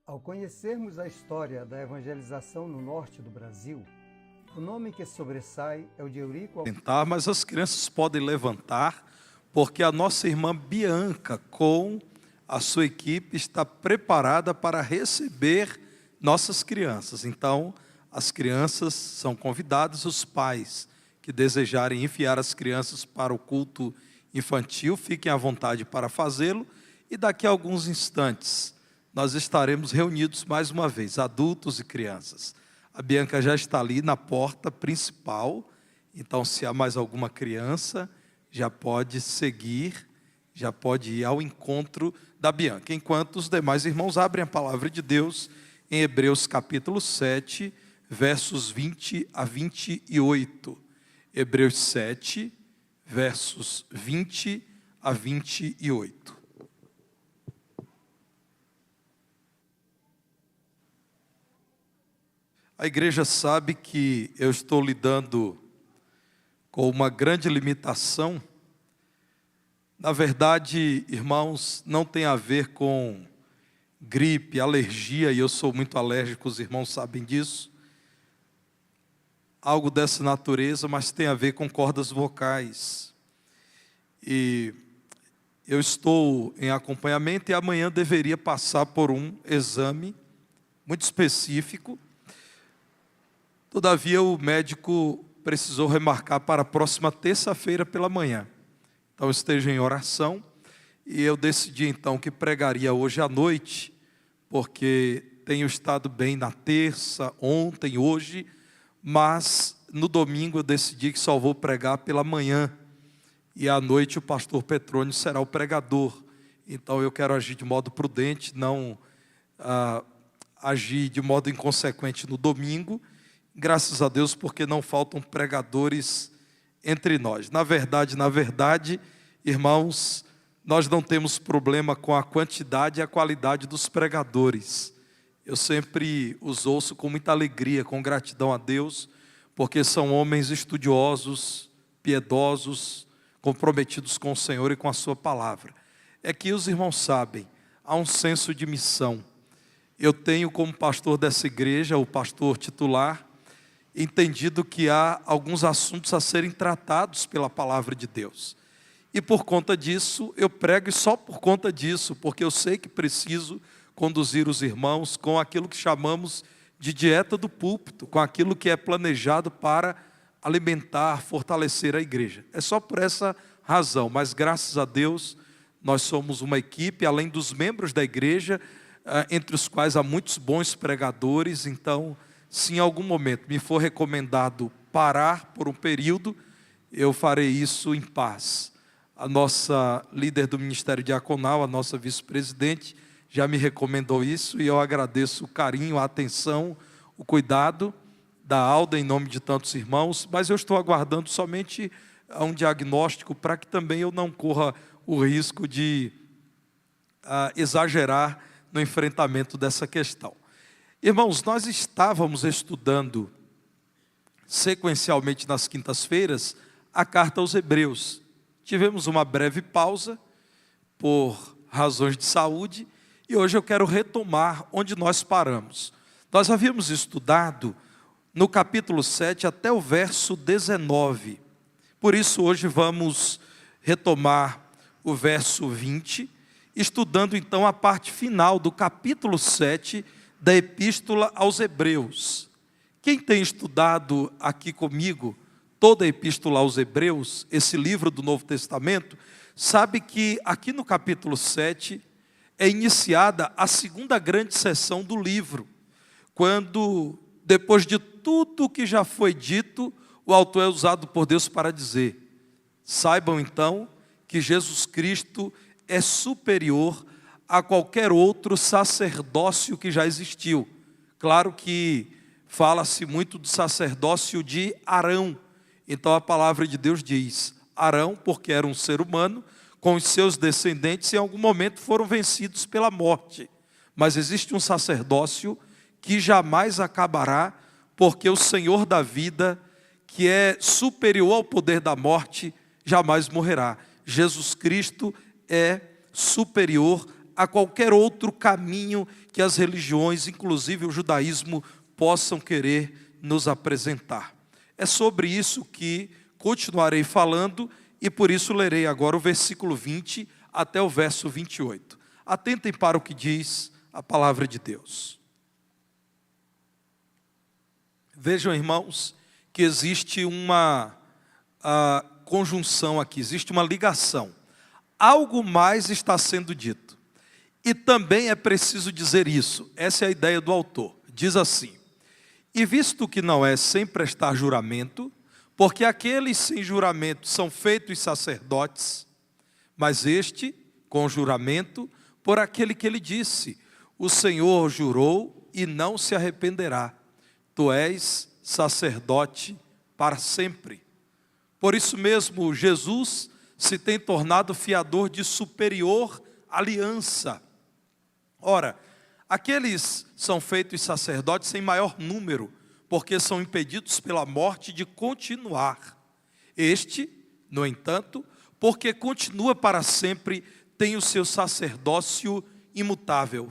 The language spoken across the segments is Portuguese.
Ao conhecermos a história da evangelização no norte do Brasil, o nome que sobressai é o de Eurico. Mas as crianças podem levantar, porque a nossa irmã Bianca, com a sua equipe, está preparada para receber nossas crianças. Então, as crianças são convidadas, os pais que desejarem enviar as crianças para o culto infantil, fiquem à vontade para fazê-lo, e daqui a alguns instantes nós estaremos reunidos mais uma vez, adultos e crianças. A Bianca já está ali na porta principal, então se há mais alguma criança, já pode seguir, já pode ir ao encontro da Bianca. Enquanto os demais irmãos abrem a palavra de Deus em Hebreus capítulo 7, versos 20 a 28. Hebreus 7, versos 20 a 28. A igreja sabe que eu estou lidando com uma grande limitação. Na verdade, irmãos, não tem a ver com gripe, alergia, e eu sou muito alérgico, os irmãos sabem disso. Algo dessa natureza, mas tem a ver com cordas vocais. E eu estou em acompanhamento e amanhã deveria passar por um exame muito específico. Todavia, o médico precisou remarcar para a próxima terça-feira pela manhã. Então, esteja em oração. E eu decidi, então, que pregaria hoje à noite, porque tenho estado bem na terça, ontem, hoje, mas no domingo eu decidi que só vou pregar pela manhã. E à noite o pastor Petrônio será o pregador. Então, eu quero agir de modo prudente, não agir de modo inconsequente no domingo. Graças a Deus, porque não faltam pregadores entre nós. Na verdade, irmãos, nós não temos problema com a quantidade e a qualidade dos pregadores. Eu sempre os ouço com muita alegria, com gratidão a Deus, porque são homens estudiosos, piedosos, comprometidos com o Senhor e com a sua palavra. É que os irmãos sabem, há um senso de missão. Eu tenho como pastor dessa igreja, o pastor titular, entendido que há alguns assuntos a serem tratados pela palavra de Deus. E por conta disso, eu prego, e só por conta disso, porque eu sei que preciso conduzir os irmãos com aquilo que chamamos de dieta do púlpito, com aquilo que é planejado para alimentar, fortalecer a igreja. É só por essa razão, mas graças a Deus, nós somos uma equipe, além dos membros da igreja, entre os quais há muitos bons pregadores. Então, se em algum momento me for recomendado parar por um período, eu farei isso em paz. A nossa líder do Ministério Diaconal, a nossa vice-presidente, já me recomendou isso, e eu agradeço o carinho, a atenção, o cuidado da Alda em nome de tantos irmãos, mas eu estou aguardando somente um diagnóstico para que também eu não corra o risco de exagerar no enfrentamento dessa questão. Irmãos, nós estávamos estudando sequencialmente nas quintas-feiras a carta aos Hebreus. Tivemos uma breve pausa por razões de saúde e hoje eu quero retomar onde nós paramos. Nós havíamos estudado no capítulo 7 até o verso 19. Por isso hoje vamos retomar o verso 20, estudando então a parte final do capítulo 7 da Epístola aos Hebreus. Quem tem estudado aqui comigo toda a Epístola aos Hebreus, esse livro do Novo Testamento, sabe que aqui no capítulo 7 é iniciada a segunda grande seção do livro, quando, depois de tudo o que já foi dito, o autor é usado por Deus para dizer: saibam então que Jesus Cristo é superior a qualquer outro sacerdócio que já existiu. Claro que fala-se muito do sacerdócio de Arão. Então a palavra de Deus diz: Arão, porque era um ser humano, com os seus descendentes em algum momento foram vencidos pela morte. Mas existe um sacerdócio que jamais acabará, porque o Senhor da vida, que é superior ao poder da morte, jamais morrerá. Jesus Cristo é superior a qualquer outro caminho que as religiões, inclusive o judaísmo, possam querer nos apresentar. É sobre isso que continuarei falando e por isso lerei agora o versículo 20 até o verso 28. Atentem para o que diz a palavra de Deus. Vejam, irmãos, que existe uma conjunção aqui, existe uma ligação. Algo mais está sendo dito. E também é preciso dizer isso. Essa é a ideia do autor. Diz assim: e visto que não é sem prestar juramento, porque aqueles sem juramento são feitos sacerdotes, mas este, com juramento, por aquele que ele disse: o Senhor jurou e não se arrependerá. Tu és sacerdote para sempre. Por isso mesmo, Jesus se tem tornado fiador de superior aliança. Ora, aqueles são feitos sacerdotes em maior número, porque são impedidos pela morte de continuar. Este, no entanto, porque continua para sempre, tem o seu sacerdócio imutável.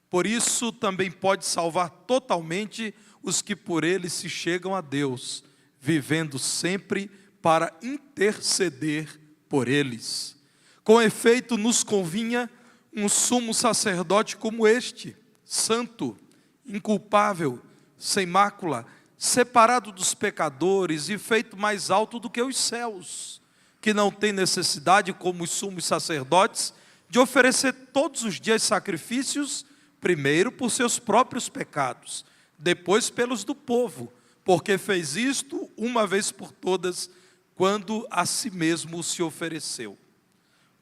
Por isso também pode salvar totalmente os que por ele se chegam a Deus, vivendo sempre para interceder por eles. Com efeito, nos convinha um sumo sacerdote como este, santo, inculpável, sem mácula, separado dos pecadores e feito mais alto do que os céus, que não tem necessidade, como os sumos sacerdotes, de oferecer todos os dias sacrifícios, primeiro por seus próprios pecados, depois pelos do povo, porque fez isto uma vez por todas, quando a si mesmo se ofereceu.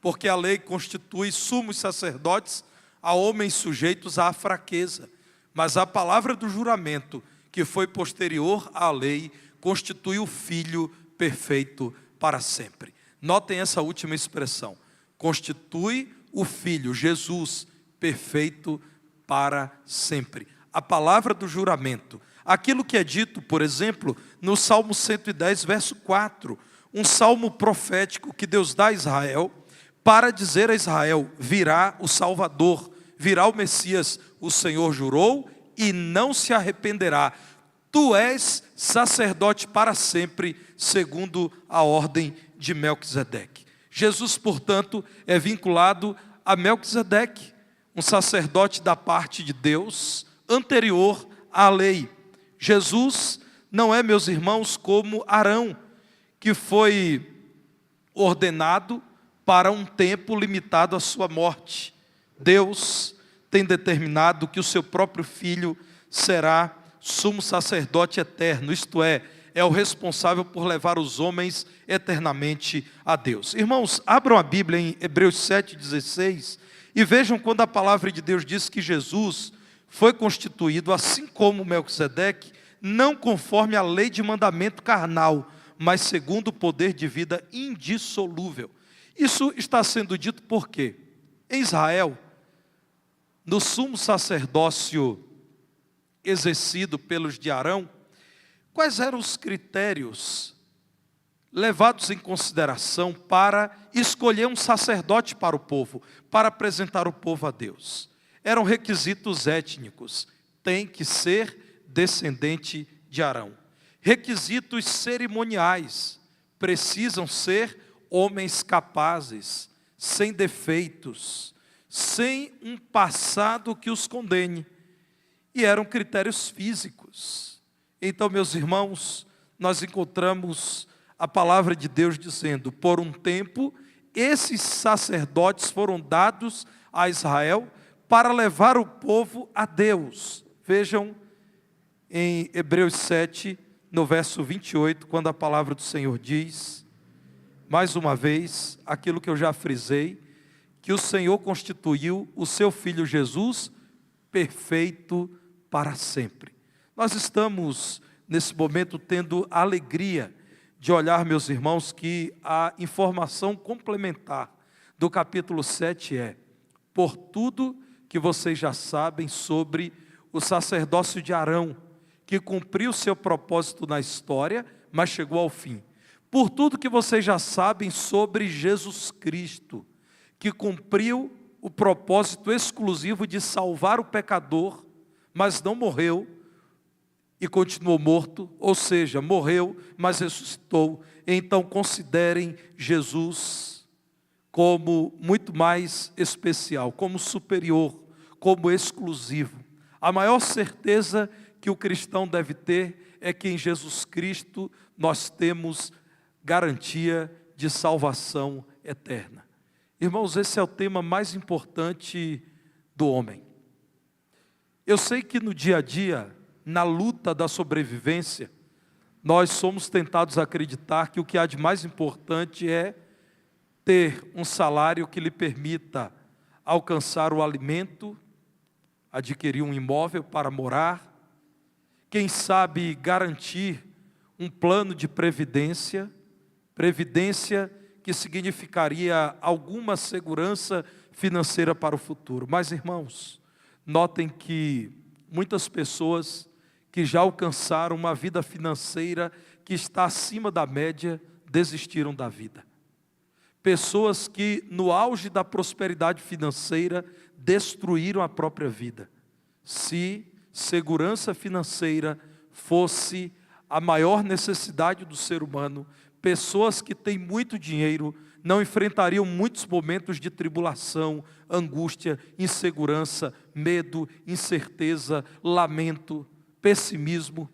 Porque a lei constitui sumos sacerdotes a homens sujeitos à fraqueza, mas a palavra do juramento, que foi posterior à lei, constitui o Filho perfeito para sempre. Notem essa última expressão: constitui o Filho, Jesus, perfeito para sempre. A palavra do juramento, aquilo que é dito, por exemplo, no Salmo 110, verso 4, um salmo profético que Deus dá a Israel, para dizer a Israel: virá o Salvador, virá o Messias, o Senhor jurou e não se arrependerá. Tu és sacerdote para sempre, segundo a ordem de Melquisedeque. Jesus, portanto, é vinculado a Melquisedeque, um sacerdote da parte de Deus, anterior à lei. Jesus não é, meus irmãos, como Arão, que foi ordenado para um tempo limitado à sua morte. Deus tem determinado que o seu próprio Filho será sumo sacerdote eterno, isto é o responsável por levar os homens eternamente a Deus. Irmãos, abram a Bíblia em Hebreus 7,16 e vejam quando a palavra de Deus diz que Jesus foi constituído, assim como Melquisedeque, não conforme a lei de mandamento carnal, mas segundo o poder de vida indissolúvel. Isso está sendo dito por quê? Em Israel, no sumo sacerdócio exercido pelos de Arão, quais eram os critérios levados em consideração para escolher um sacerdote para o povo, para apresentar o povo a Deus? Eram requisitos étnicos: tem que ser descendente de Arão. Requisitos cerimoniais: precisam ser homens capazes, sem defeitos, sem um passado que os condene. E eram critérios físicos. Então, meus irmãos, nós encontramos a palavra de Deus dizendo: por um tempo, esses sacerdotes foram dados a Israel para levar o povo a Deus. Vejam em Hebreus 7, no verso 28, quando a palavra do Senhor diz, mais uma vez, aquilo que eu já frisei, que o Senhor constituiu o seu Filho Jesus perfeito para sempre. Nós estamos, nesse momento, tendo a alegria de olhar, meus irmãos, que a informação complementar do capítulo 7 é: por tudo que vocês já sabem sobre o sacerdócio de Arão, que cumpriu seu propósito na história, mas chegou ao fim. Por tudo que vocês já sabem sobre Jesus Cristo, que cumpriu o propósito exclusivo de salvar o pecador, mas não morreu e continuou morto, ou seja, morreu, mas ressuscitou. Então considerem Jesus como muito mais especial, como superior, como exclusivo. A maior certeza que o cristão deve ter é que em Jesus Cristo nós temos garantia de salvação eterna. Irmãos, esse é o tema mais importante do homem. Eu sei que no dia a dia, na luta da sobrevivência, nós somos tentados a acreditar que o que há de mais importante é ter um salário que lhe permita alcançar o alimento, adquirir um imóvel para morar, quem sabe garantir um plano de previdência que significaria alguma segurança financeira para o futuro. Mas, irmãos, notem que muitas pessoas que já alcançaram uma vida financeira que está acima da média, desistiram da vida. Pessoas que no auge da prosperidade financeira destruíram a própria vida. Se segurança financeira fosse a maior necessidade do ser humano, pessoas que têm muito dinheiro não enfrentariam muitos momentos de tribulação, angústia, insegurança, medo, incerteza, lamento, pessimismo.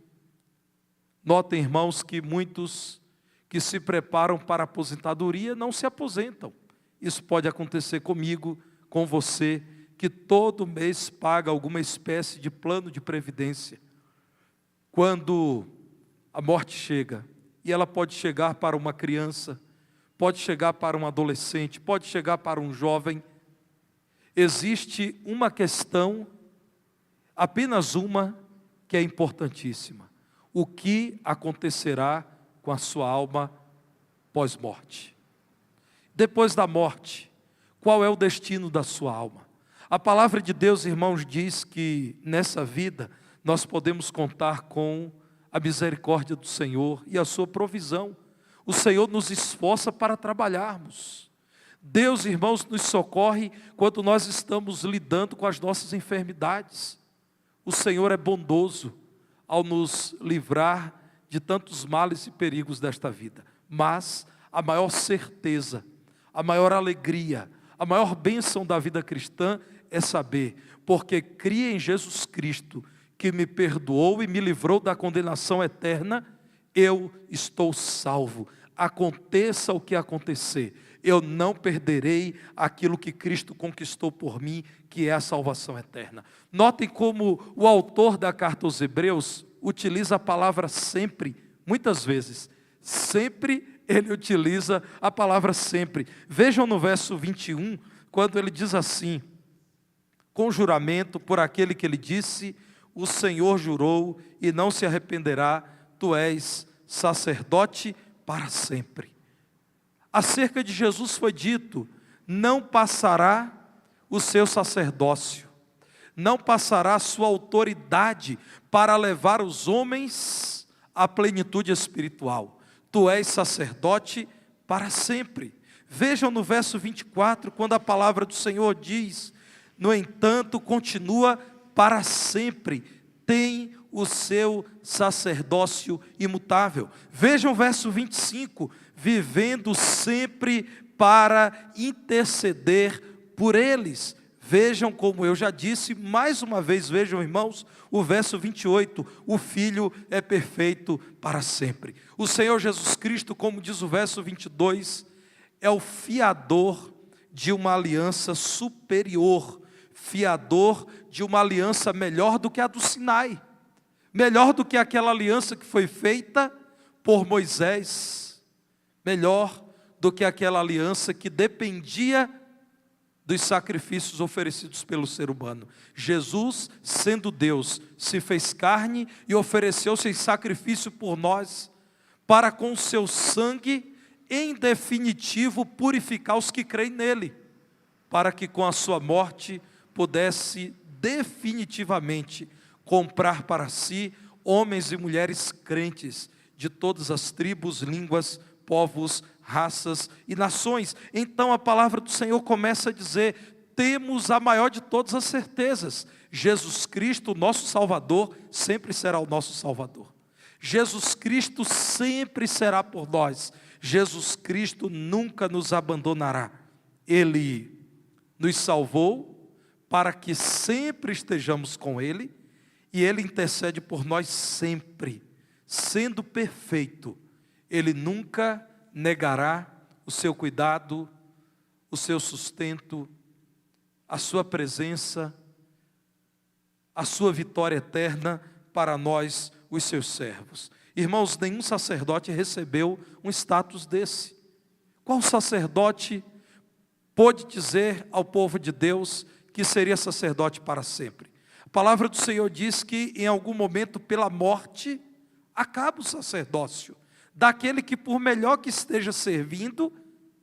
Notem, irmãos, que muitos que se preparam para a aposentadoria não se aposentam. Isso pode acontecer comigo, com você, que todo mês paga alguma espécie de plano de previdência. Quando a morte chega, e ela pode chegar para uma criança, pode chegar para um adolescente, pode chegar para um jovem, existe uma questão, apenas uma, que é importantíssima: o que acontecerá com a sua alma pós-morte? Depois da morte, qual é o destino da sua alma? A palavra de Deus, irmãos, diz que nessa vida nós podemos contar com a misericórdia do Senhor e a sua provisão. O Senhor nos esforça para trabalharmos. Deus, irmãos, nos socorre quando nós estamos lidando com as nossas enfermidades. O Senhor é bondoso ao nos livrar de tantos males e perigos desta vida. Mas a maior certeza, a maior alegria, a maior bênção da vida cristã é saber, porque criei em Jesus Cristo, que me perdoou e me livrou da condenação eterna, eu estou salvo. Aconteça o que acontecer, eu não perderei aquilo que Cristo conquistou por mim, que é a salvação eterna. Notem como o autor da carta aos Hebreus utiliza a palavra sempre, muitas vezes. Sempre ele utiliza a palavra sempre. Vejam no verso 21, quando ele diz assim: com juramento por aquele que ele disse, o Senhor jurou e não se arrependerá, tu és sacerdote para sempre. Acerca de Jesus foi dito: não passará o seu sacerdócio, não passará a sua autoridade para levar os homens à plenitude espiritual. Tu és sacerdote para sempre. Vejam no verso 24, quando a palavra do Senhor diz: no entanto, continua para sempre, tem o seu sacerdócio imutável. Vejam o verso 25, vivendo sempre para interceder por eles. Vejam como eu já disse, mais uma vez, vejam, irmãos, o verso 28, o Filho é perfeito para sempre. O Senhor Jesus Cristo, como diz o verso 22, é o fiador de uma aliança superior, fiador de uma aliança melhor do que a do Sinai, melhor do que aquela aliança que foi feita por Moisés, melhor do que aquela aliança que dependia dos sacrifícios oferecidos pelo ser humano. Jesus, sendo Deus, se fez carne e ofereceu-se em sacrifício por nós, para com o seu sangue, em definitivo, purificar os que creem nele, para que com a sua morte pudesse definitivamente comprar para si homens e mulheres crentes de todas as tribos, línguas, povos, raças e nações. Então a palavra do Senhor começa a dizer: temos a maior de todas as certezas: Jesus Cristo, nosso Salvador, sempre será o nosso Salvador. Jesus Cristo sempre será por nós. Jesus Cristo nunca nos abandonará. Ele nos salvou para que sempre estejamos com Ele, e Ele intercede por nós sempre. Sendo perfeito, Ele nunca negará o seu cuidado, o seu sustento, a sua presença, a sua vitória eterna para nós, os seus servos. Irmãos, nenhum sacerdote recebeu um status desse. Qual sacerdote pôde dizer ao povo de Deus que seria sacerdote para sempre? A palavra do Senhor diz que em algum momento, pela morte, acaba o sacerdócio daquele que, por melhor que esteja servindo,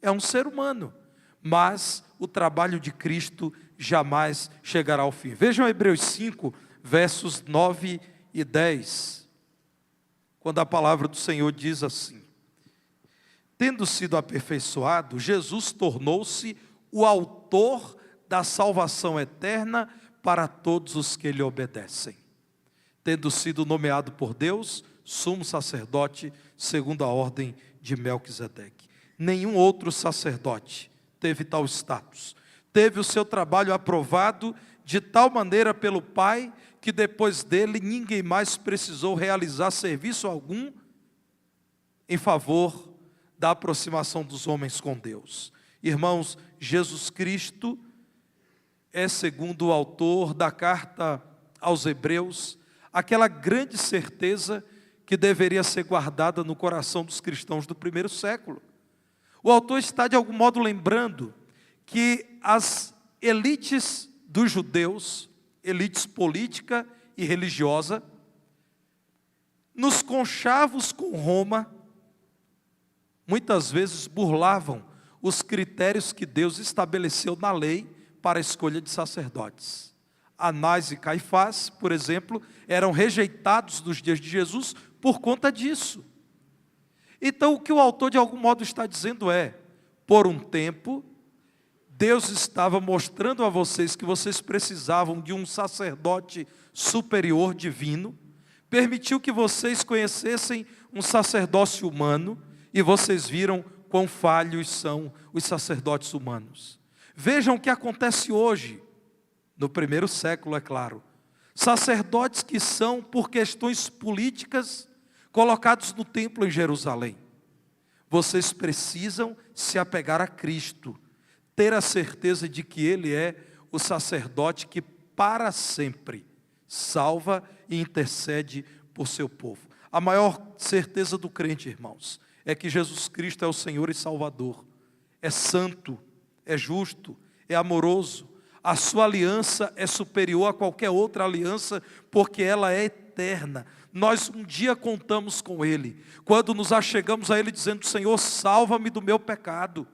é um ser humano, mas o trabalho de Cristo jamais chegará ao fim. Vejam Hebreus 5, versos 9 e 10, quando a palavra do Senhor diz assim: tendo sido aperfeiçoado, Jesus tornou-se o autor da salvação eterna para todos os que lhe obedecem, tendo sido nomeado por Deus sumo sacerdote segundo a ordem de Melquisedeque. Nenhum outro sacerdote teve tal status. Teve o seu trabalho aprovado de tal maneira pelo Pai, que depois dele ninguém mais precisou realizar serviço algum em favor da aproximação dos homens com Deus. Irmãos, Jesus Cristo é, segundo o autor da carta aos Hebreus, aquela grande certeza que deveria ser guardada no coração dos cristãos do primeiro século. O autor está de algum modo lembrando que as elites dos judeus, elites política e religiosa, nos conchavos com Roma, muitas vezes burlavam os critérios que Deus estabeleceu na lei para a escolha de sacerdotes. Anás e Caifás, por exemplo, eram rejeitados nos dias de Jesus por conta disso. Então, o que o autor de algum modo está dizendo é: por um tempo, Deus estava mostrando a vocês que vocês precisavam de um sacerdote superior divino, permitiu que vocês conhecessem um sacerdócio humano, e vocês viram quão falhos são os sacerdotes humanos. Vejam o que acontece hoje, no primeiro século, é claro. Sacerdotes que são, por questões políticas, colocados no templo em Jerusalém. Vocês precisam se apegar a Cristo, ter a certeza de que Ele é o sacerdote que para sempre salva e intercede por seu povo. A maior certeza do crente, irmãos, é que Jesus Cristo é o Senhor e Salvador, é santo, é justo, é amoroso. A sua aliança é superior a qualquer outra aliança, porque ela é eterna. Nós um dia contamos com Ele, quando nos achegamos a Ele dizendo: Senhor, salva-me do meu pecado,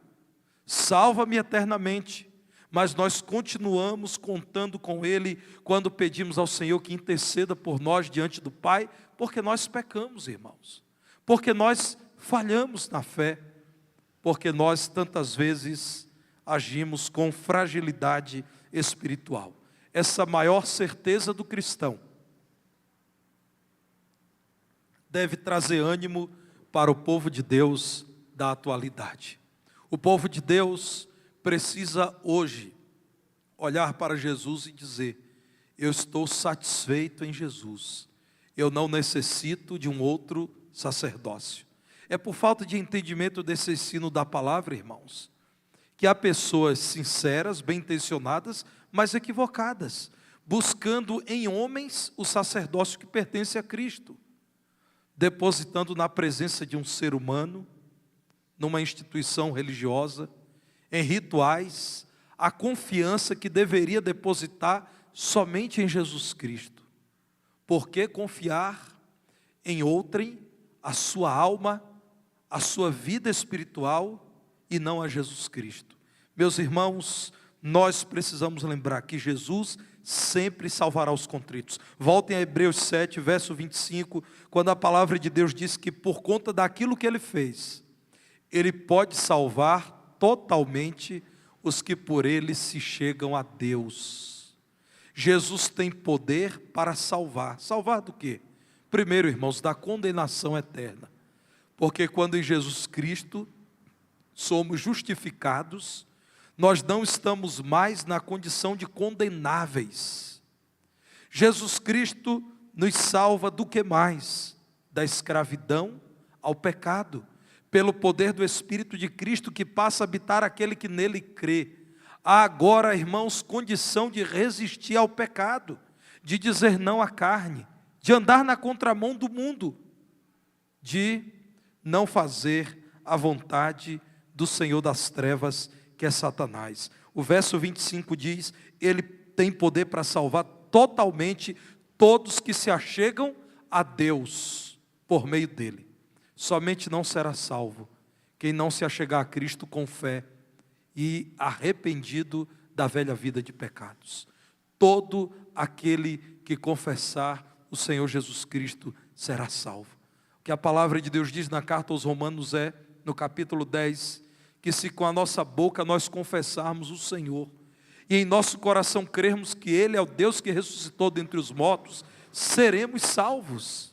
salva-me eternamente. Mas nós continuamos contando com Ele quando pedimos ao Senhor que interceda por nós diante do Pai, porque nós pecamos, irmãos, porque nós falhamos na fé, porque nós tantas vezes agimos com fragilidade espiritual. Essa maior certeza do cristão deve trazer ânimo para o povo de Deus da atualidade. O povo de Deus precisa hoje olhar para Jesus e dizer: eu estou satisfeito em Jesus, eu não necessito de um outro sacerdócio. É por falta de entendimento desse ensino da palavra, irmãos, que há pessoas sinceras, bem-intencionadas, mas equivocadas, buscando em homens o sacerdócio que pertence a Cristo, depositando na presença de um ser humano, numa instituição religiosa, em rituais, a confiança que deveria depositar somente em Jesus Cristo. Por que confiar em outrem a sua alma, a sua vida espiritual, e não a Jesus Cristo? Meus irmãos, nós precisamos lembrar que Jesus sempre salvará os contritos. Voltem a Hebreus 7, verso 25, quando a palavra de Deus diz que por conta daquilo que Ele fez, Ele pode salvar totalmente os que por ele se chegam a Deus. Jesus tem poder para salvar. Salvar do quê? Primeiro, irmãos, da condenação eterna. Porque quando em Jesus Cristo somos justificados, nós não estamos mais na condição de condenáveis. Jesus Cristo nos salva do que mais? Da escravidão ao pecado, pelo poder do Espírito de Cristo que passa a habitar aquele que nele crê. Há agora, irmãos, condição de resistir ao pecado, de dizer não à carne, de andar na contramão do mundo, de não fazer a vontade do Senhor das trevas, que é Satanás. O verso 25 diz: ele tem poder para salvar totalmente todos que se achegam a Deus por meio dele. Somente não será salvo quem não se achegar a Cristo com fé e arrependido da velha vida de pecados. Todo aquele que confessar o Senhor Jesus Cristo será salvo. O que a palavra de Deus diz na carta aos Romanos é, no capítulo 10, que se com a nossa boca nós confessarmos o Senhor e em nosso coração crermos que Ele é o Deus que ressuscitou dentre os mortos, seremos salvos.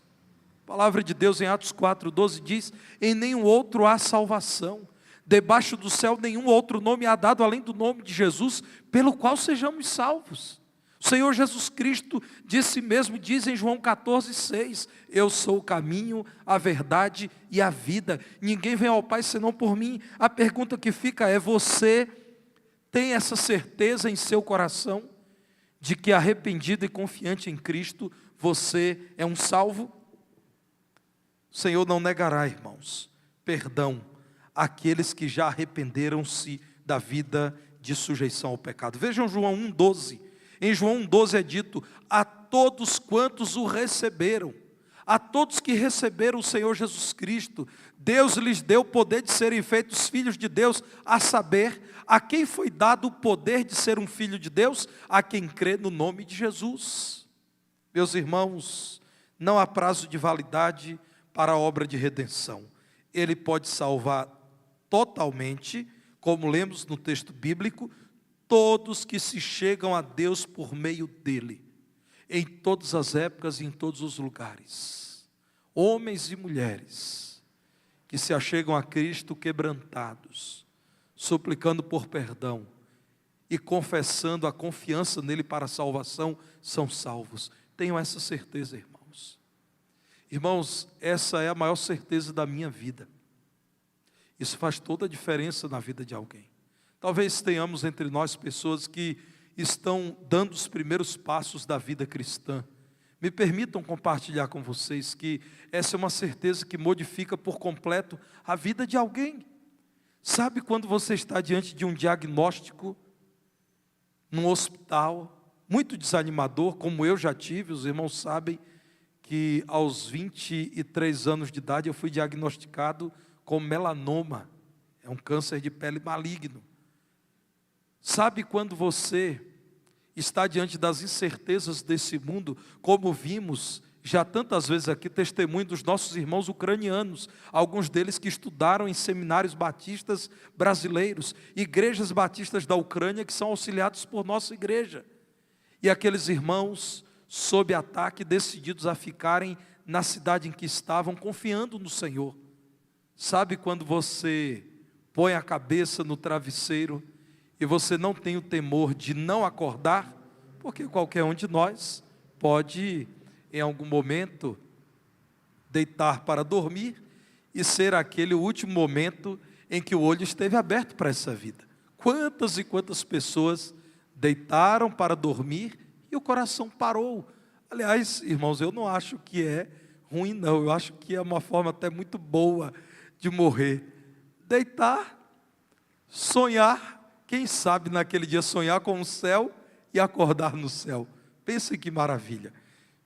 A palavra de Deus em Atos 4:12 diz: em nenhum outro há salvação, debaixo do céu nenhum outro nome há dado além do nome de Jesus, pelo qual sejamos salvos. O Senhor Jesus Cristo disse mesmo, diz em João 14:6, eu sou o caminho, a verdade e a vida, ninguém vem ao Pai senão por mim. A pergunta que fica é: você tem essa certeza em seu coração, de que arrependido e confiante em Cristo, você é um salvo? O Senhor não negará, irmãos, perdão àqueles que já arrependeram-se da vida de sujeição ao pecado. Vejam João 1:12. Em João 1:12 é dito: a todos quantos o receberam, a todos que receberam o Senhor Jesus Cristo, Deus lhes deu o poder de serem feitos filhos de Deus, a saber, a quem foi dado o poder de ser um filho de Deus? A quem crê no nome de Jesus. Meus irmãos, não há prazo de validade para a obra de redenção. Ele pode salvar totalmente, como lemos no texto bíblico, todos que se chegam a Deus por meio dele, em todas as épocas e em todos os lugares. Homens e mulheres que se achegam a Cristo quebrantados, suplicando por perdão e confessando a confiança nele para a salvação, são salvos. Tenham essa certeza, irmãos. Irmãos, essa é a maior certeza da minha vida. Isso faz toda a diferença na vida de alguém. Talvez tenhamos entre nós pessoas que estão dando os primeiros passos da vida cristã. Me permitam compartilhar com vocês que essa é uma certeza que modifica por completo a vida de alguém. Sabe quando você está diante de um diagnóstico num hospital, muito desanimador, como eu já tive, os irmãos sabem que aos 23 anos de idade eu fui diagnosticado com melanoma, é um câncer de pele maligno. Sabe quando você está diante das incertezas desse mundo, como vimos já tantas vezes aqui, testemunho dos nossos irmãos ucranianos, alguns deles que estudaram em seminários batistas brasileiros, igrejas batistas da Ucrânia que são auxiliados por nossa igreja, e aqueles irmãos sob ataque, decididos a ficarem na cidade em que estavam, confiando no Senhor. Sabe quando você põe a cabeça no travesseiro e você não tem o temor de não acordar? Porque qualquer um de nós pode, em algum momento, deitar para dormir e ser aquele último momento em que o olho esteve aberto para essa vida. Quantas e quantas pessoas deitaram para dormir e o coração parou. Aliás, irmãos, eu não acho que é ruim, não. Eu acho que é uma forma até muito boa de morrer. Deitar, sonhar, quem sabe naquele dia sonhar com o céu e acordar no céu. Pense que maravilha.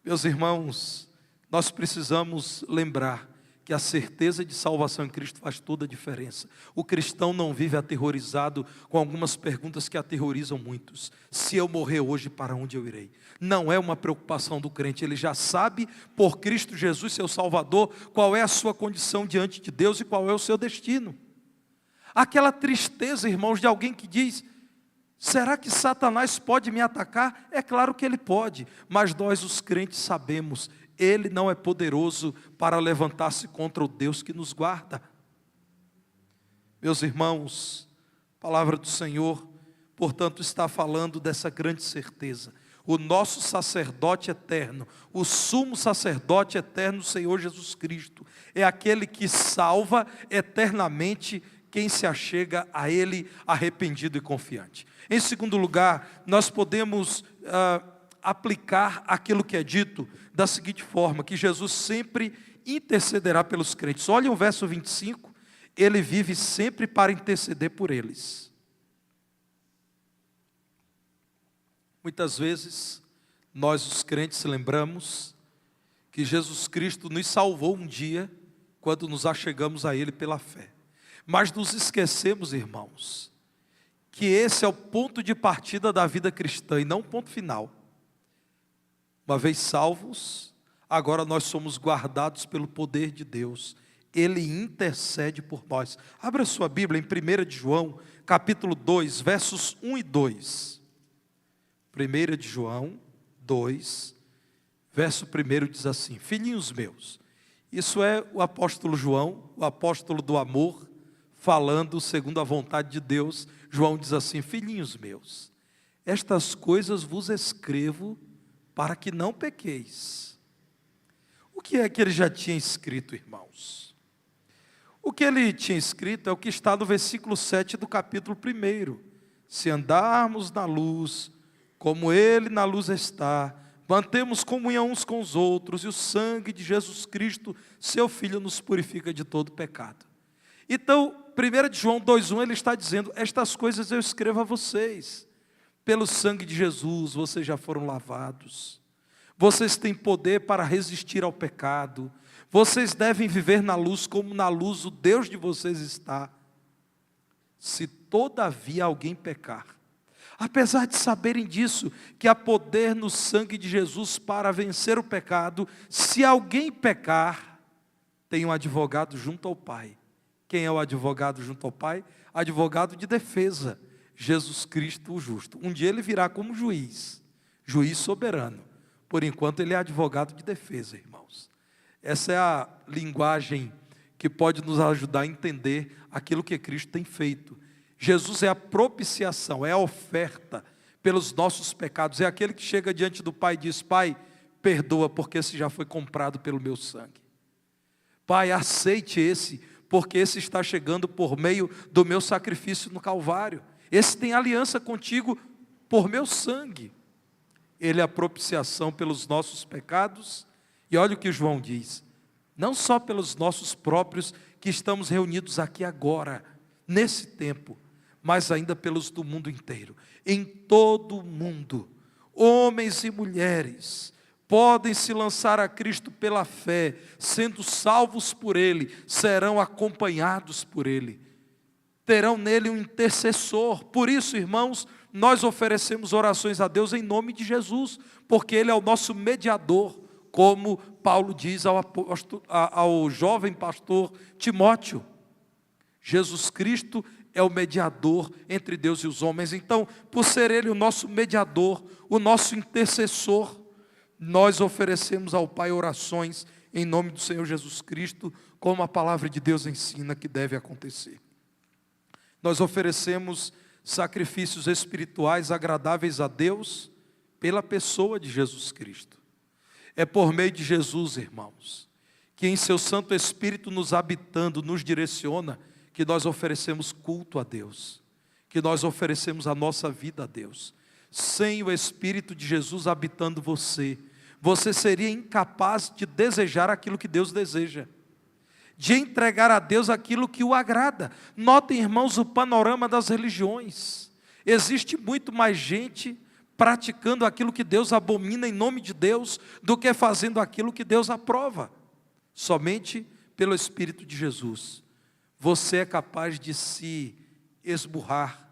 Meus irmãos, nós precisamos lembrar que a certeza de salvação em Cristo faz toda a diferença. O cristão não vive aterrorizado com algumas perguntas que aterrorizam muitos. Se eu morrer hoje, para onde eu irei? Não é uma preocupação do crente, ele já sabe, por Cristo Jesus, seu Salvador, qual é a sua condição diante de Deus e qual é o seu destino. Aquela tristeza, irmãos, de alguém que diz: Será que Satanás pode me atacar? É claro que ele pode, mas nós, os crentes, sabemos, ele não é poderoso para levantar-se contra o Deus que nos guarda. Meus irmãos, a palavra do Senhor, portanto, está falando dessa grande certeza. O nosso sacerdote eterno, o sumo sacerdote eterno, o Senhor Jesus Cristo, é aquele que salva eternamente quem se achega a Ele arrependido e confiante. Em segundo lugar, nós podemos aplicar aquilo que é dito da seguinte forma, que Jesus sempre intercederá pelos crentes. Olha o verso 25, ele vive sempre para interceder por eles. Muitas vezes, nós os crentes lembramos que Jesus Cristo nos salvou um dia, quando nos achegamos a Ele pela fé. Mas nos esquecemos, irmãos, que esse é o ponto de partida da vida cristã e não o ponto final. Uma vez salvos, agora nós somos guardados pelo poder de Deus. Ele intercede por nós. Abra sua Bíblia em 1 de João, capítulo 2, versos 1 e 2. 1 de João 2, verso 1 diz assim: filhinhos meus, isso é o apóstolo João, o apóstolo do amor, falando segundo a vontade de Deus. João diz assim: filhinhos meus, estas coisas vos escrevo para que não pequeis. O que é que ele já tinha escrito, irmãos? O que ele tinha escrito é o que está no versículo 7 do capítulo 1. Se andarmos na luz, como Ele na luz está, mantemos comunhão uns com os outros, e o sangue de Jesus Cristo, seu Filho, nos purifica de todo pecado. Então, 1 de João 2,1, ele está dizendo: estas coisas eu escrevo a vocês, pelo sangue de Jesus, vocês já foram lavados, vocês têm poder para resistir ao pecado, vocês devem viver na luz, como na luz o Deus de vocês está. Se todavia alguém pecar, apesar de saberem disso, que há poder no sangue de Jesus para vencer o pecado, se alguém pecar, tem um advogado junto ao Pai. Quem é o advogado junto ao Pai? Advogado de defesa, Jesus Cristo o justo. Um dia ele virá como juiz soberano. Por enquanto ele é advogado de defesa, irmãos. Essa é a linguagem que pode nos ajudar a entender aquilo que Cristo tem feito. Jesus é a propiciação, é a oferta pelos nossos pecados. É aquele que chega diante do Pai e diz: Pai, perdoa, porque esse já foi comprado pelo meu sangue. Pai, aceite esse, porque esse está chegando por meio do meu sacrifício no Calvário. Esse tem aliança contigo por meu sangue. Ele é a propiciação pelos nossos pecados. E olha o que João diz: não só pelos nossos próprios, que estamos reunidos aqui agora, nesse tempo, mas ainda pelos do mundo inteiro. Em todo o mundo, homens e mulheres podem se lançar a Cristo pela fé, sendo salvos por Ele, serão acompanhados por Ele, terão nele um intercessor. Por isso, irmãos, nós oferecemos orações a Deus em nome de Jesus, porque Ele é o nosso mediador, como Paulo diz ao jovem pastor Timóteo. Jesus Cristo é o mediador entre Deus e os homens. Então, por ser Ele o nosso mediador, o nosso intercessor, nós oferecemos ao Pai orações em nome do Senhor Jesus Cristo, como a palavra de Deus ensina que deve acontecer. Nós oferecemos sacrifícios espirituais agradáveis a Deus pela pessoa de Jesus Cristo. É por meio de Jesus, irmãos, que em seu Santo Espírito nos habitando, nos direciona, que nós oferecemos culto a Deus, que nós oferecemos a nossa vida a Deus. Sem o Espírito de Jesus habitando você, você seria incapaz de desejar aquilo que Deus deseja, de entregar a Deus aquilo que o agrada. Notem, irmãos, o panorama das religiões. Existe muito mais gente praticando aquilo que Deus abomina em nome de Deus, do que fazendo aquilo que Deus aprova. Somente pelo Espírito de Jesus você é capaz de se esburrar,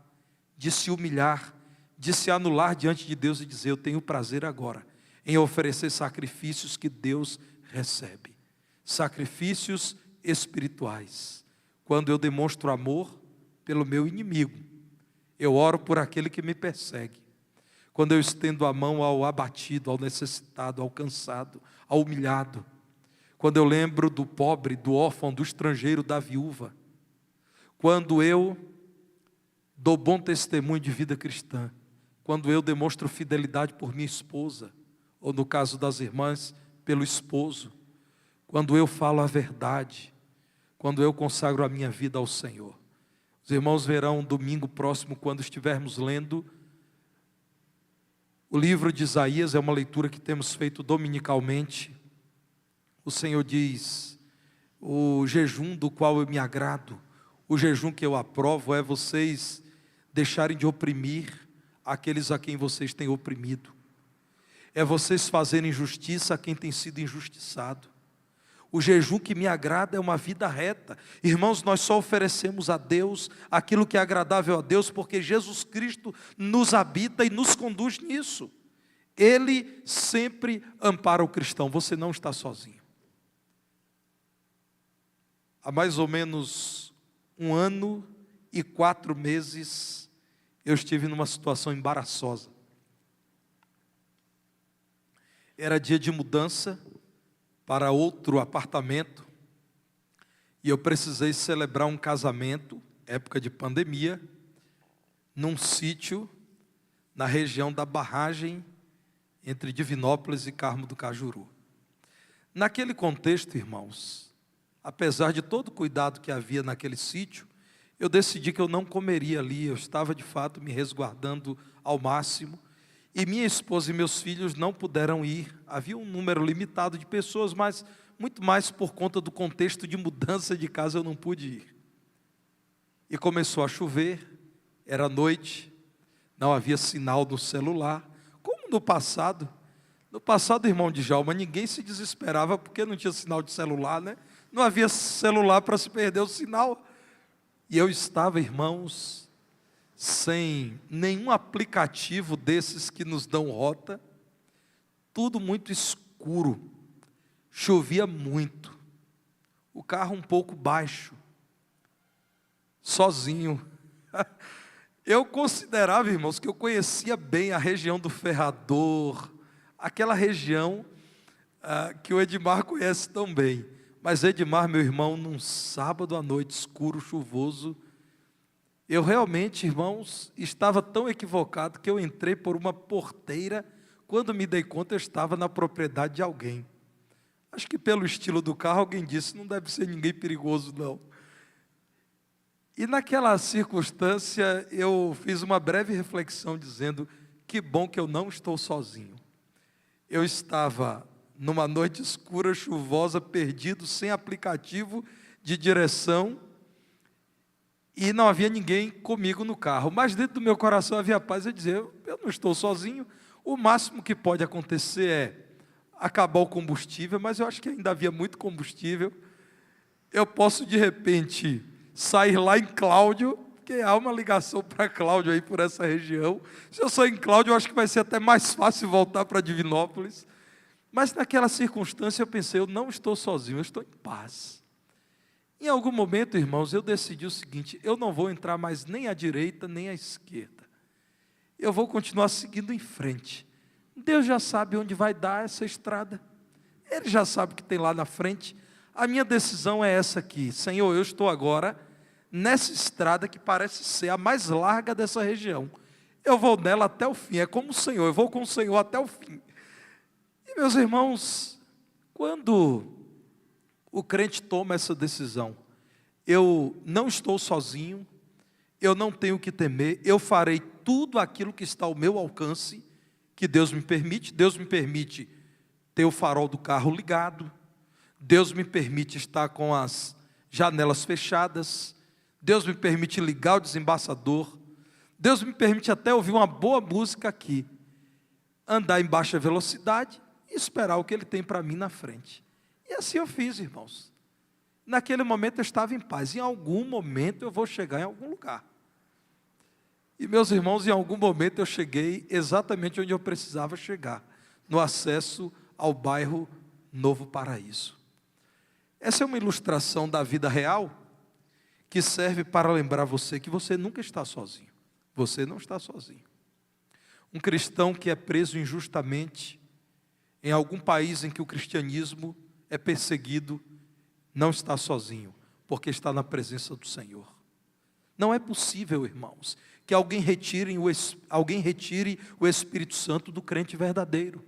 de se humilhar, de se anular diante de Deus e dizer: eu tenho prazer agora em oferecer sacrifícios que Deus recebe, sacrifícios espirituais. Quando eu demonstro amor pelo meu inimigo, Eu oro por aquele que me persegue. Quando eu estendo a mão ao abatido, ao necessitado, ao cansado, ao humilhado. Quando eu lembro do pobre, do órfão, do estrangeiro, da viúva. Quando eu dou bom testemunho de vida cristã. Quando eu demonstro fidelidade por minha esposa. Ou no caso das irmãs, pelo esposo. Quando eu falo a verdade. Quando eu consagro a minha vida ao Senhor. Os irmãos verão domingo próximo, quando estivermos lendo o livro de Isaías, é uma leitura que temos feito dominicalmente. O Senhor diz: o jejum do qual eu me agrado, o jejum que eu aprovo é vocês deixarem de oprimir aqueles a quem vocês têm oprimido. É vocês fazerem justiça a quem tem sido injustiçado. O jejum que me agrada é uma vida reta. Irmãos, nós só oferecemos a Deus aquilo que é agradável a Deus, porque Jesus Cristo nos habita e nos conduz nisso. Ele sempre ampara o cristão, você não está sozinho. Há mais ou menos 1 ano e 4 meses, eu estive numa situação embaraçosa. Era dia de mudança para outro apartamento, e eu precisei celebrar um casamento, época de pandemia, num sítio na região da barragem entre Divinópolis e Carmo do Cajuru. Naquele contexto, irmãos, apesar de todo o cuidado que havia naquele sítio, eu decidi que eu não comeria ali, eu estava de fato me resguardando ao máximo, e minha esposa e meus filhos não puderam ir. Havia um número limitado de pessoas, mas muito mais por conta do contexto de mudança de casa eu não pude ir. E começou a chover, era noite, não havia sinal no celular, como no passado. No passado, irmão Djalma, ninguém se desesperava porque não tinha sinal de celular, né? Não havia celular para se perder o sinal. E eu estava, irmãos, sem nenhum aplicativo desses que nos dão rota, tudo muito escuro, chovia muito, o carro um pouco baixo, sozinho. Eu considerava, irmãos, que eu conhecia bem a região do Ferrador, aquela região que o Edmar conhece tão bem. Mas Edmar, meu irmão, num sábado à noite, escuro, chuvoso, eu realmente, irmãos, estava tão equivocado que eu entrei por uma porteira. Quando me dei conta, eu estava na propriedade de alguém. Acho que pelo estilo do carro, alguém disse, não deve ser ninguém perigoso, não. E naquela circunstância, eu fiz uma breve reflexão, dizendo, que bom que eu não estou sozinho. Eu estava numa noite escura, chuvosa, perdido, sem aplicativo de direção, e não havia ninguém comigo no carro, mas dentro do meu coração havia paz. Eu dizia, eu não estou sozinho, o máximo que pode acontecer é acabar o combustível, mas eu acho que ainda havia muito combustível. Eu posso de repente sair lá em Cláudio, porque há uma ligação para Cláudio aí por essa região. Se eu sou em Cláudio, eu acho que vai ser até mais fácil voltar para Divinópolis. Mas naquela circunstância eu pensei, eu não estou sozinho, eu estou em paz. Em algum momento, irmãos, eu decidi o seguinte, eu não vou entrar mais nem à direita, nem à esquerda. Eu vou continuar seguindo em frente. Deus já sabe onde vai dar essa estrada. Ele já sabe o que tem lá na frente. A minha decisão é essa aqui. Senhor, eu estou agora nessa estrada que parece ser a mais larga dessa região. Eu vou nela até o fim. É como o Senhor, eu vou com o Senhor até o fim. E meus irmãos, quando o crente toma essa decisão, eu não estou sozinho, eu não tenho que temer, eu farei tudo aquilo que está ao meu alcance, que Deus me permite ter o farol do carro ligado, Deus me permite estar com as janelas fechadas, Deus me permite ligar o desembaçador, Deus me permite até ouvir uma boa música aqui, andar em baixa velocidade e esperar o que Ele tem para mim na frente. E assim eu fiz, irmãos. Naquele momento eu estava em paz. Em algum momento eu vou chegar em algum lugar. E meus irmãos, em algum momento eu cheguei exatamente onde eu precisava chegar, no acesso ao bairro Novo Paraíso. Essa é uma ilustração da vida real, que serve para lembrar você que você nunca está sozinho. você não está sozinho. Um cristão que é preso injustamente em algum país em que o cristianismo é perseguido, não está sozinho, porque está na presença do Senhor. Não é possível, irmãos, que alguém retire o Espírito Santo do crente verdadeiro.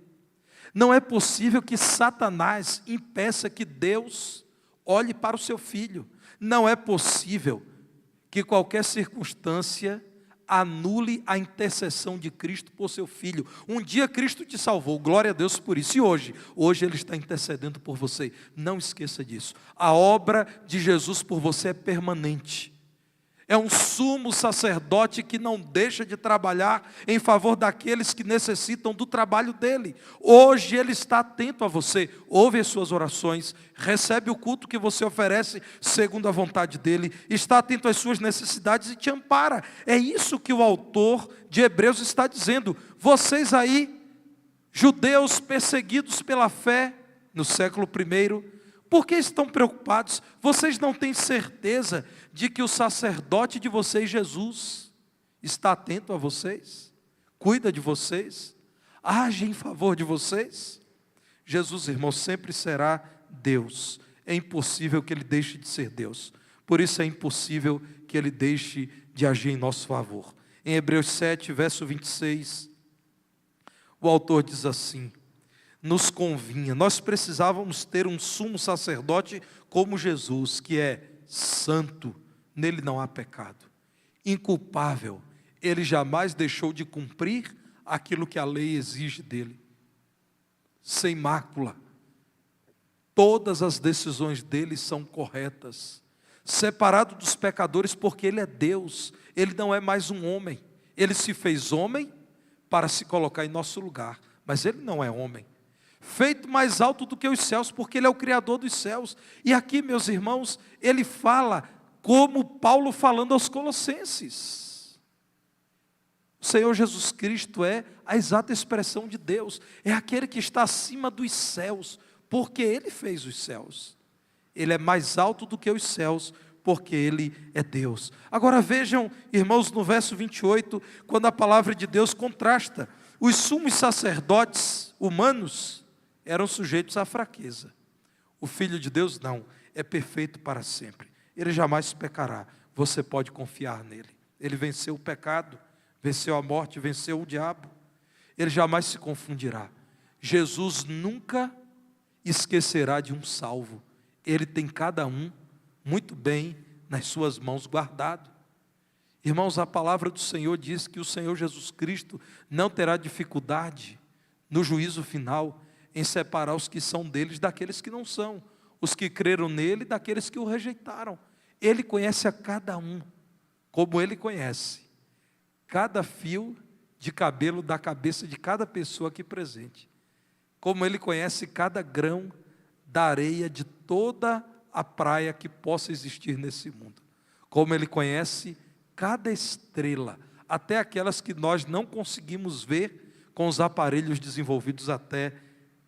Não é possível que Satanás impeça que Deus olhe para o seu filho. Não é possível que qualquer circunstância anule a intercessão de Cristo por seu filho. Um dia Cristo te salvou, glória a Deus por isso. E hoje Ele está intercedendo por você. Não esqueça disso. A obra de Jesus por você é permanente. É um sumo sacerdote que não deixa de trabalhar em favor daqueles que necessitam do trabalho dele. Hoje ele está atento a você, ouve as suas orações, recebe o culto que você oferece segundo a vontade dele, está atento às suas necessidades e te ampara. É isso que o autor de Hebreus está dizendo. Vocês aí, judeus perseguidos pela fé no século I, por que estão preocupados? Vocês não têm certeza de que o sacerdote de vocês, Jesus, está atento a vocês? Cuida de vocês? Age em favor de vocês? Jesus, irmãos, sempre será Deus. É impossível que Ele deixe de ser Deus. Por isso é impossível que Ele deixe de agir em nosso favor. Em Hebreus 7, verso 26, o autor diz assim: nos convinha, nós precisávamos ter um sumo sacerdote como Jesus, que é santo, nele não há pecado, inculpável, ele jamais deixou de cumprir aquilo que a lei exige dele, sem mácula, todas as decisões dele são corretas, separado dos pecadores porque ele é Deus, ele não é mais um homem, ele se fez homem para se colocar em nosso lugar, mas ele não é homem, feito mais alto do que os céus, porque Ele é o Criador dos céus. E aqui, meus irmãos, ele fala como Paulo falando aos Colossenses. O Senhor Jesus Cristo é a exata expressão de Deus, é aquele que está acima dos céus, porque Ele fez os céus. Ele é mais alto do que os céus, porque Ele é Deus. Agora vejam, irmãos, no verso 28, quando a palavra de Deus contrasta. Os sumos sacerdotes humanos eram sujeitos à fraqueza. O Filho de Deus não, é perfeito para sempre. Ele jamais pecará, você pode confiar nele. Ele venceu o pecado, venceu a morte, venceu o diabo. Ele jamais se confundirá. Jesus nunca esquecerá de um salvo. Ele tem cada um muito bem nas suas mãos guardado. Irmãos, a palavra do Senhor diz que o Senhor Jesus Cristo não terá dificuldade no juízo final em separar os que são deles daqueles que não são, os que creram nele daqueles que o rejeitaram. Ele conhece a cada um, como ele conhece cada fio de cabelo da cabeça de cada pessoa aqui presente, como ele conhece cada grão da areia de toda a praia que possa existir nesse mundo, como ele conhece cada estrela, até aquelas que nós não conseguimos ver com os aparelhos desenvolvidos até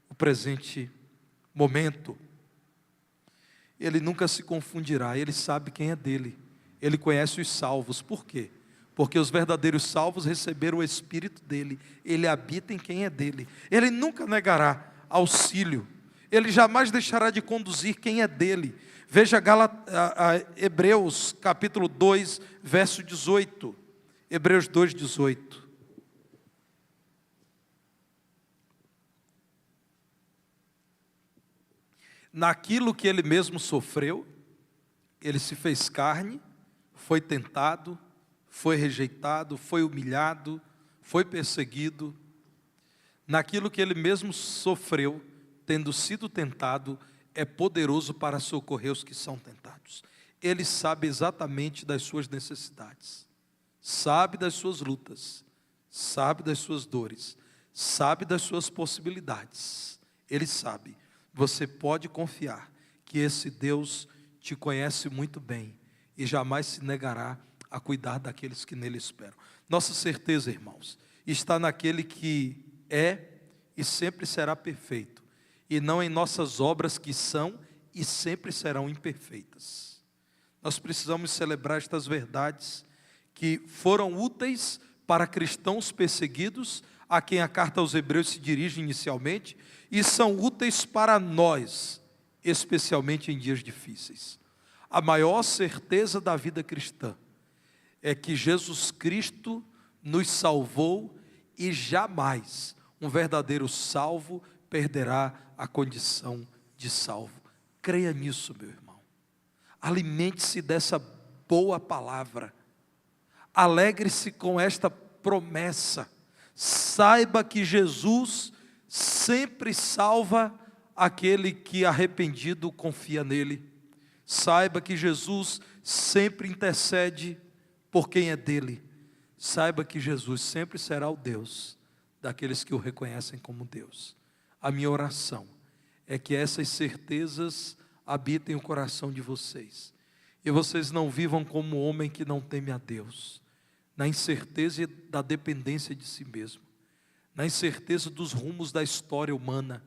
o presente momento. Ele nunca se confundirá, ele sabe quem é dele, ele conhece os salvos. Por quê? Porque os verdadeiros salvos receberam o Espírito dele, ele habita em quem é dele, ele nunca negará auxílio, ele jamais deixará de conduzir quem é dele. Veja Hebreus capítulo 2, verso 18, Hebreus 2, 18. Naquilo que ele mesmo sofreu, ele se fez carne, foi tentado, foi rejeitado, foi humilhado, foi perseguido. Naquilo que ele mesmo sofreu, tendo sido tentado, é poderoso para socorrer os que são tentados. Ele sabe exatamente das suas necessidades, sabe das suas lutas, sabe das suas dores, sabe das suas possibilidades. Ele sabe. Você pode confiar que esse Deus te conhece muito bem e jamais se negará a cuidar daqueles que nele esperam. Nossa certeza, irmãos, está naquele que é e sempre será perfeito, e não em nossas obras que são e sempre serão imperfeitas. Nós precisamos celebrar estas verdades que foram úteis para cristãos perseguidos, a quem a carta aos Hebreus se dirige inicialmente, e são úteis para nós, especialmente em dias difíceis. A maior certeza da vida cristã é que Jesus Cristo nos salvou e jamais um verdadeiro salvo perderá a condição de salvo. Creia nisso, meu irmão. Alimente-se dessa boa palavra. Alegre-se com esta promessa. Saiba que Jesus sempre salva aquele que arrependido confia nele. Saiba que Jesus sempre intercede por quem é dele. Saiba que Jesus sempre será o Deus daqueles que o reconhecem como Deus. A minha oração é que essas certezas habitem o coração de vocês. E vocês não vivam como homem que não teme a Deus, na incerteza da dependência de si mesmo, na incerteza dos rumos da história humana,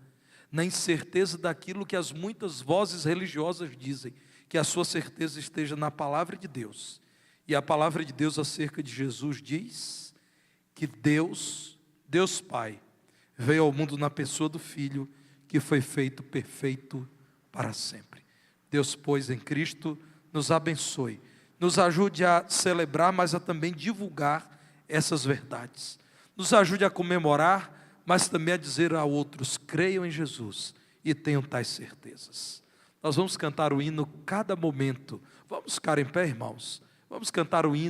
na incerteza daquilo que as muitas vozes religiosas dizem, que a sua certeza esteja na palavra de Deus. E a palavra de Deus acerca de Jesus diz que Deus Pai, veio ao mundo na pessoa do Filho, que foi feito perfeito para sempre. Deus, pois, em Cristo, nos abençoe, nos ajude a celebrar, mas a também divulgar essas verdades. Nos ajude a comemorar, mas também a dizer a outros: creiam em Jesus e tenham tais certezas. Nós vamos cantar o hino cada momento. Vamos ficar em pé, irmãos. Vamos cantar o hino.